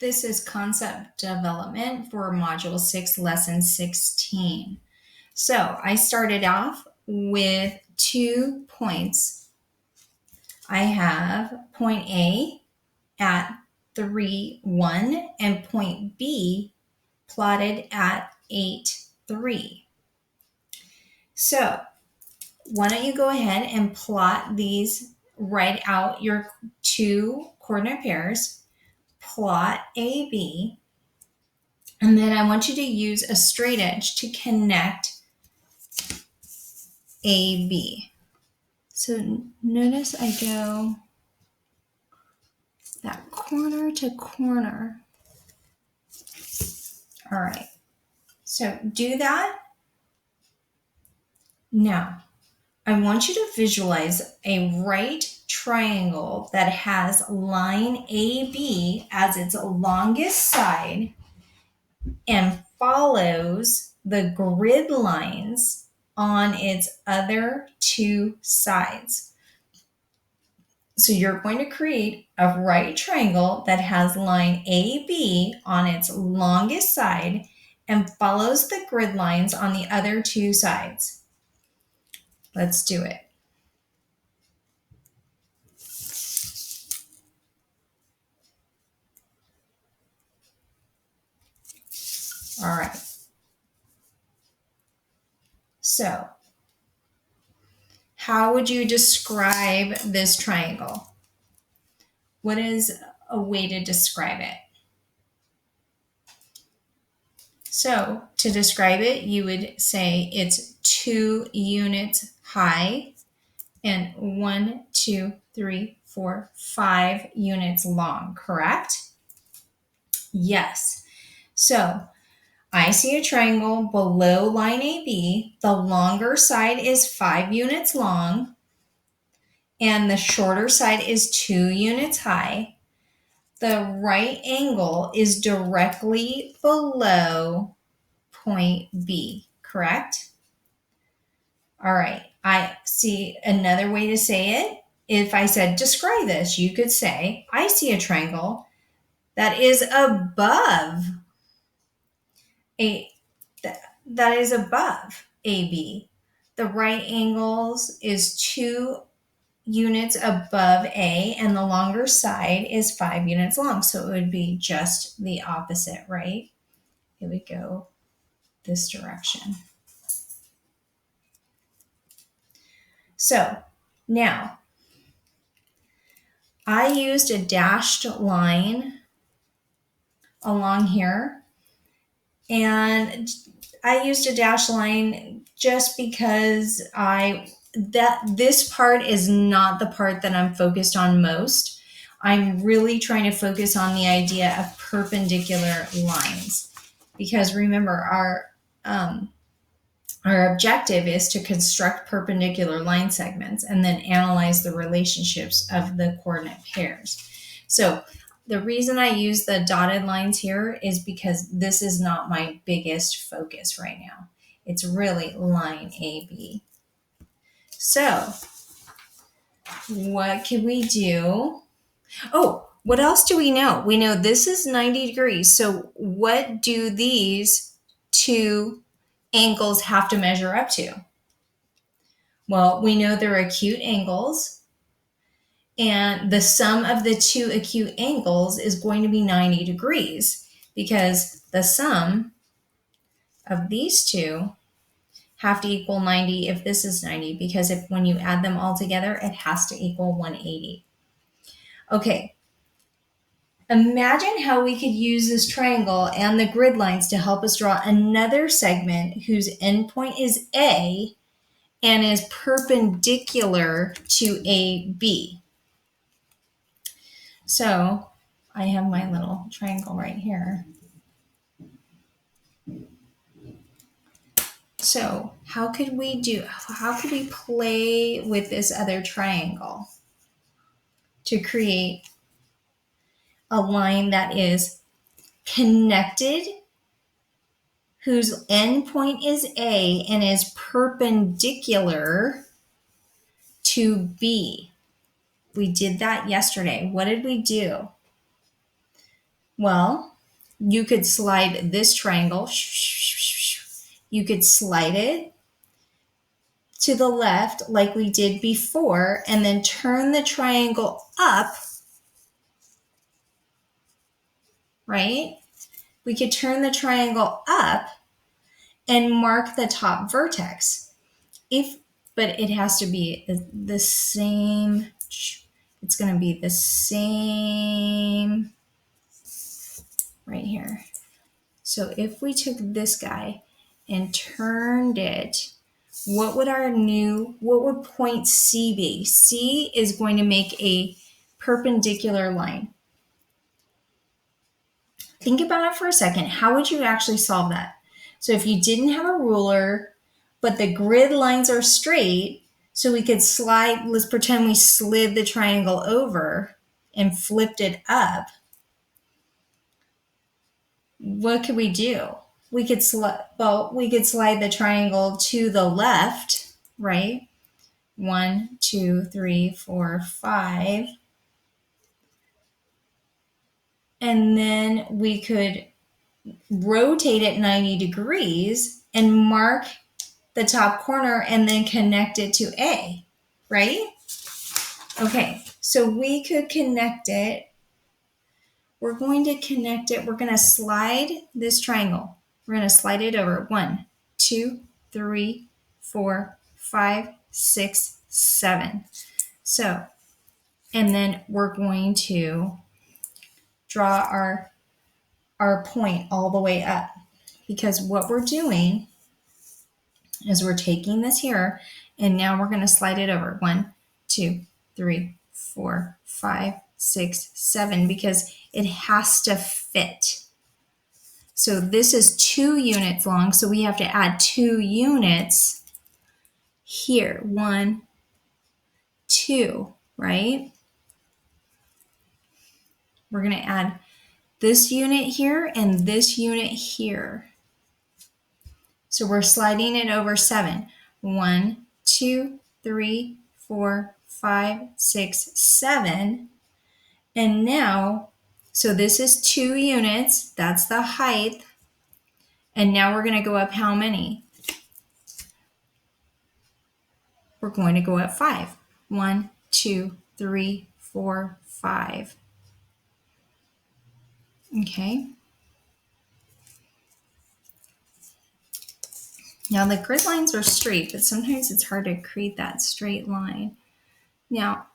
This is concept development for Module 6, Lesson 16. So I started off with 2 points. I have point A at 3, 1, and point B plotted at 8, 3. So why don't you go ahead and plot these, write out your 2 coordinate pairs, plot AB, and then I want you to use a straight edge to connect AB. So notice I go that corner to corner. All right, so do that. Now, I want you to visualize a right triangle that has line AB as its longest side and follows the grid lines on its other 2 sides. So you're going to create a right triangle that has line AB on its longest side and follows the grid lines on the other 2 sides. Let's do it. All right. So, how would you describe this triangle? What is a way to describe it? So, to describe it, you would say it's 2 units high and 1, 2, 3, 4, 5 units long, correct? Yes. So, I see a triangle below line AB. The longer side is 5 units long, and the shorter side is 2 units high. The right angle is directly below point B, correct? All right, I see another way to say it. If I said describe this, you could say, I see a triangle that is above that is above AB. The right angles is 2 units above A, and the longer side is 5 units long. So it would be just the opposite, right? It would go this direction. So now I used a dashed line along here, and I used a dashed line just because this part is not the part that I'm focused on most. I'm really trying to focus on the idea of perpendicular lines, because remember our objective is to construct perpendicular line segments and then analyze the relationships of the coordinate pairs. So the reason I use the dotted lines here is because this is not my biggest focus right now. It's really line AB. So what can we do? Oh, what else do we know? We know this is 90 degrees. So what do these 2 angles have to measure up to? Well, we know they're acute angles, and the sum of the 2 acute angles is going to be 90 degrees, because the sum of these 2 have to equal 90 if this is 90, because when you add them all together, it has to equal 180. Okay, imagine how we could use this triangle and the grid lines to help us draw another segment whose endpoint is A and is perpendicular to AB. So I have my little triangle right here. So how could we play with this other triangle to create a line that is connected, whose endpoint is A and is perpendicular to B? We did that yesterday. What did we do? Well, you could slide this triangle. You could slide it to the left like we did before and then turn the triangle up, right? We could turn the triangle up and mark the top vertex. But it has to be the same. It's going to be the same right here. So if we took this guy and turned it, what would point C be? C is going to make a perpendicular line. Think about it for a second. How would you actually solve that? So if you didn't have a ruler, but the grid lines are straight, so we could slide, let's pretend we slid the triangle over and flipped it up. What could we do? We could slide the triangle to the left, right? 1, 2, 3, 4, 5. And then we could rotate it 90 degrees and mark the top corner and then connect it to A, right? Okay, so we could connect it. We're going to connect it. We're going to slide this triangle. We're going to slide it over 1, 2, 3, 4, 5, 6, 7. So, and then we're going to draw our point all the way up, because what we're doing is we're taking this here and now we're going to slide it over 1, 2, 3, 4, 5, 6, 7, because it has to fit. So this is 2 units long, so we have to add 2 units here. 1, 2, right? We're going to add this unit here and this unit here. So we're sliding it over 7. 1, 2, 3, 4, 5, 6, 7. And now, so this is 2 units. That's the height. And now we're going to go up how many? We're going to go up 5. 1, 2, 3, 4, 5. Okay. Now the grid lines are straight, but sometimes it's hard to create that straight line. Now,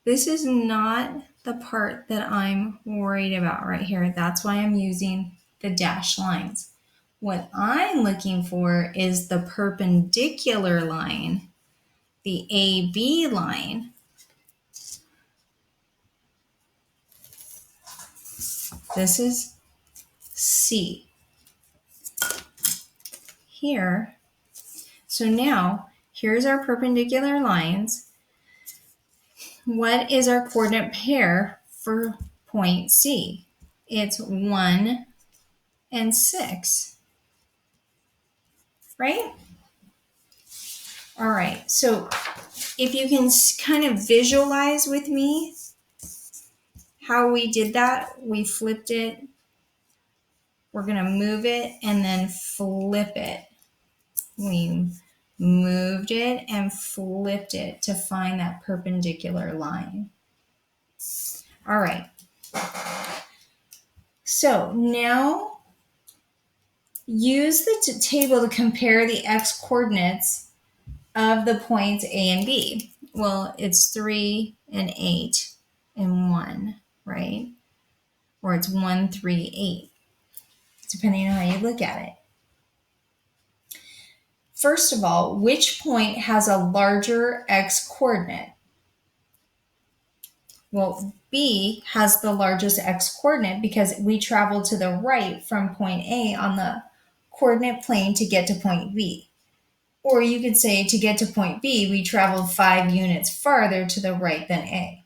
this is not the part that I'm worried about right here. That's why I'm using the dashed lines. What I'm looking for is the perpendicular line, the AB line. This is C. Here. So now, here's our perpendicular lines. What is our coordinate pair for point C? It's 1 and 6, right? All right, so if you can kind of visualize with me how we did that, we flipped it. We're going to move it and then flip it. We moved it and flipped it to find that perpendicular line. All right. So now use the table to compare the x coordinates of the points A and B. Well, it's 3 and 8 and 1, right? Or it's 1, 3, 8, depending on how you look at it. First of all, which point has a larger x coordinate? Well, B has the largest x coordinate because we traveled to the right from point A on the coordinate plane to get to point B. Or you could say to get to point B, we traveled 5 units farther to the right than A.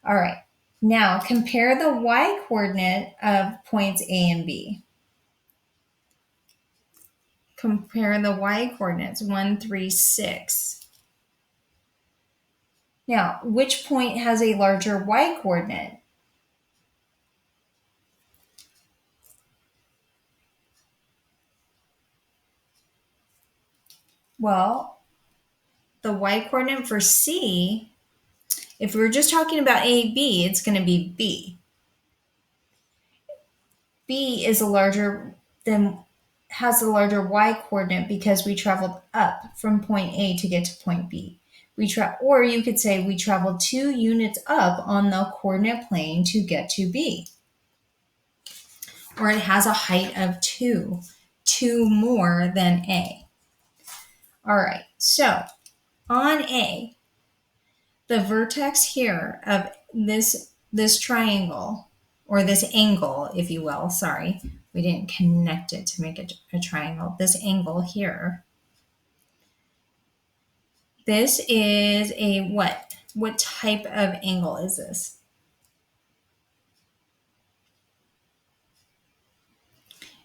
All right, now compare the y coordinate of points A and B. Compare the y coordinates, 1, 3, 6. Now, which point has a larger y coordinate? Well, the y coordinate for C, if we're just talking about AB, it's going to be B. B is a larger than has a larger y coordinate because we traveled up from point A to get to point B. Or you could say we traveled 2 units up on the coordinate plane to get to B. Or it has a height of 2 more than A. All right, so on A, the vertex here of this triangle, or this angle, if you will, sorry, we didn't connect it to make it a triangle. This angle here, this is a what? What type of angle is this?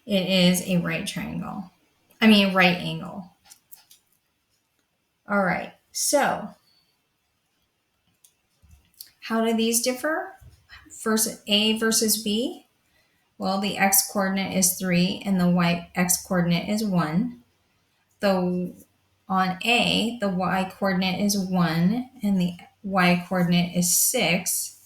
It is a right triangle. I mean, right angle. All right, so how do these differ? First, A versus B. Well, the x coordinate is 3 and the y x coordinate is 1. On A, the y coordinate is 1 and the y coordinate is 6.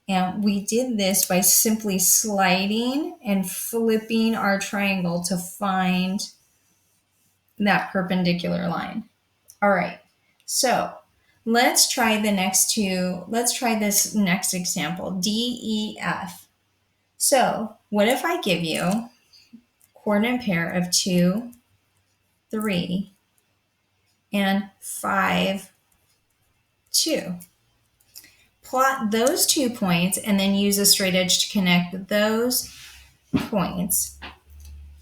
And we did this by simply sliding and flipping our triangle to find that perpendicular line. All right, so let's try this next example, DEF. So what if I give you coordinate pair of 2, 3, and 5, 2. Plot those 2 points and then use a straight edge to connect those points.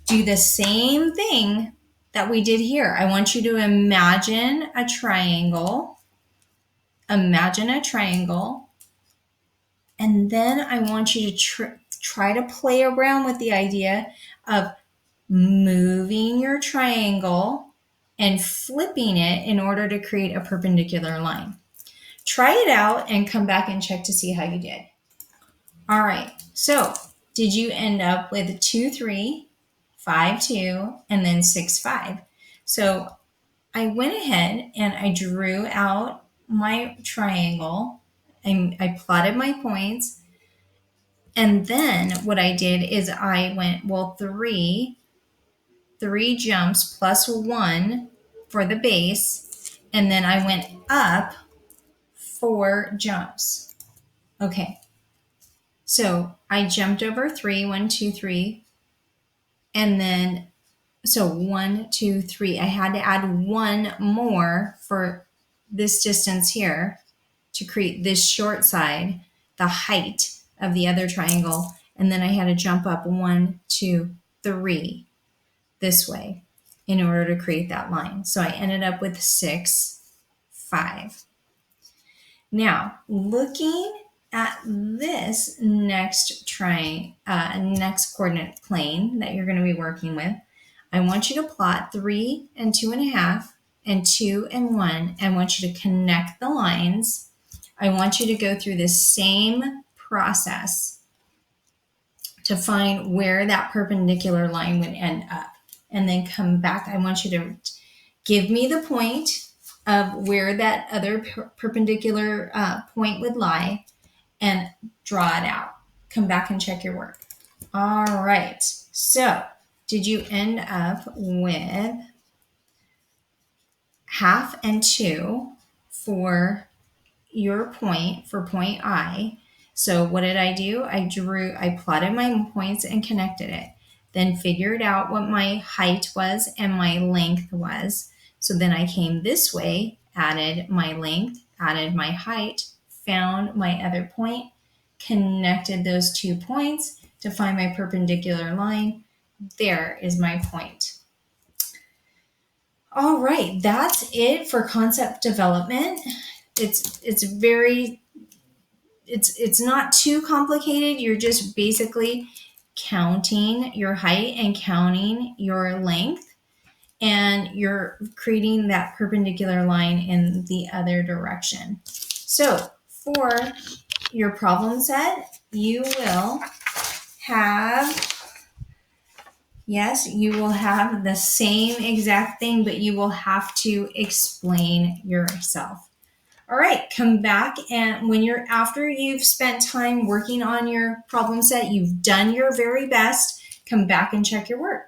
Do the same thing that we did here. I want you to imagine a triangle. Imagine a triangle. And then I want you to try to play around with the idea of moving your triangle and flipping it in order to create a perpendicular line. Try it out and come back and check to see how you did. All right, so did you end up with 2, 3, 5, 2, and then 6, 5? So I went ahead and I drew out my triangle and I plotted my points. And then what I did is I went, well, 3 jumps plus 1 for the base, and then I went up 4 jumps. Okay, so I jumped over 3, 1, 2, 3, and then so 1, 2, 3. I had to add 1 more for this distance here to create this short side, the height of the other triangle, and then I had to jump up 1, 2, 3 this way in order to create that line. So I ended up with 6, 5. Now, looking at this next coordinate plane that you're going to be working with, I want you to plot 3 and 2.5 and 2 and 1. I want you to connect the lines. I want you to go through this same process to find where that perpendicular line would end up. And then come back. I want you to give me the point of where that other perpendicular point would lie and draw it out. Come back and check your work. All right. So did you end up with 1/2 and 2 for your point, for point I? So what did I do? I plotted my points and connected it. Then figured out what my height was and my length was. So then I came this way, added my length, added my height, found my other point, connected those 2 points to find my perpendicular line. There is my point. All right, that's it for concept development. It's not too complicated. You're just basically counting your height and counting your length. and you're creating that perpendicular line in the other direction. So for your problem set, you will have, yes, you will have the same exact thing, but you will have to explain yourself. All right, come back, and after you've spent time working on your problem set, you've done your very best, come back and check your work.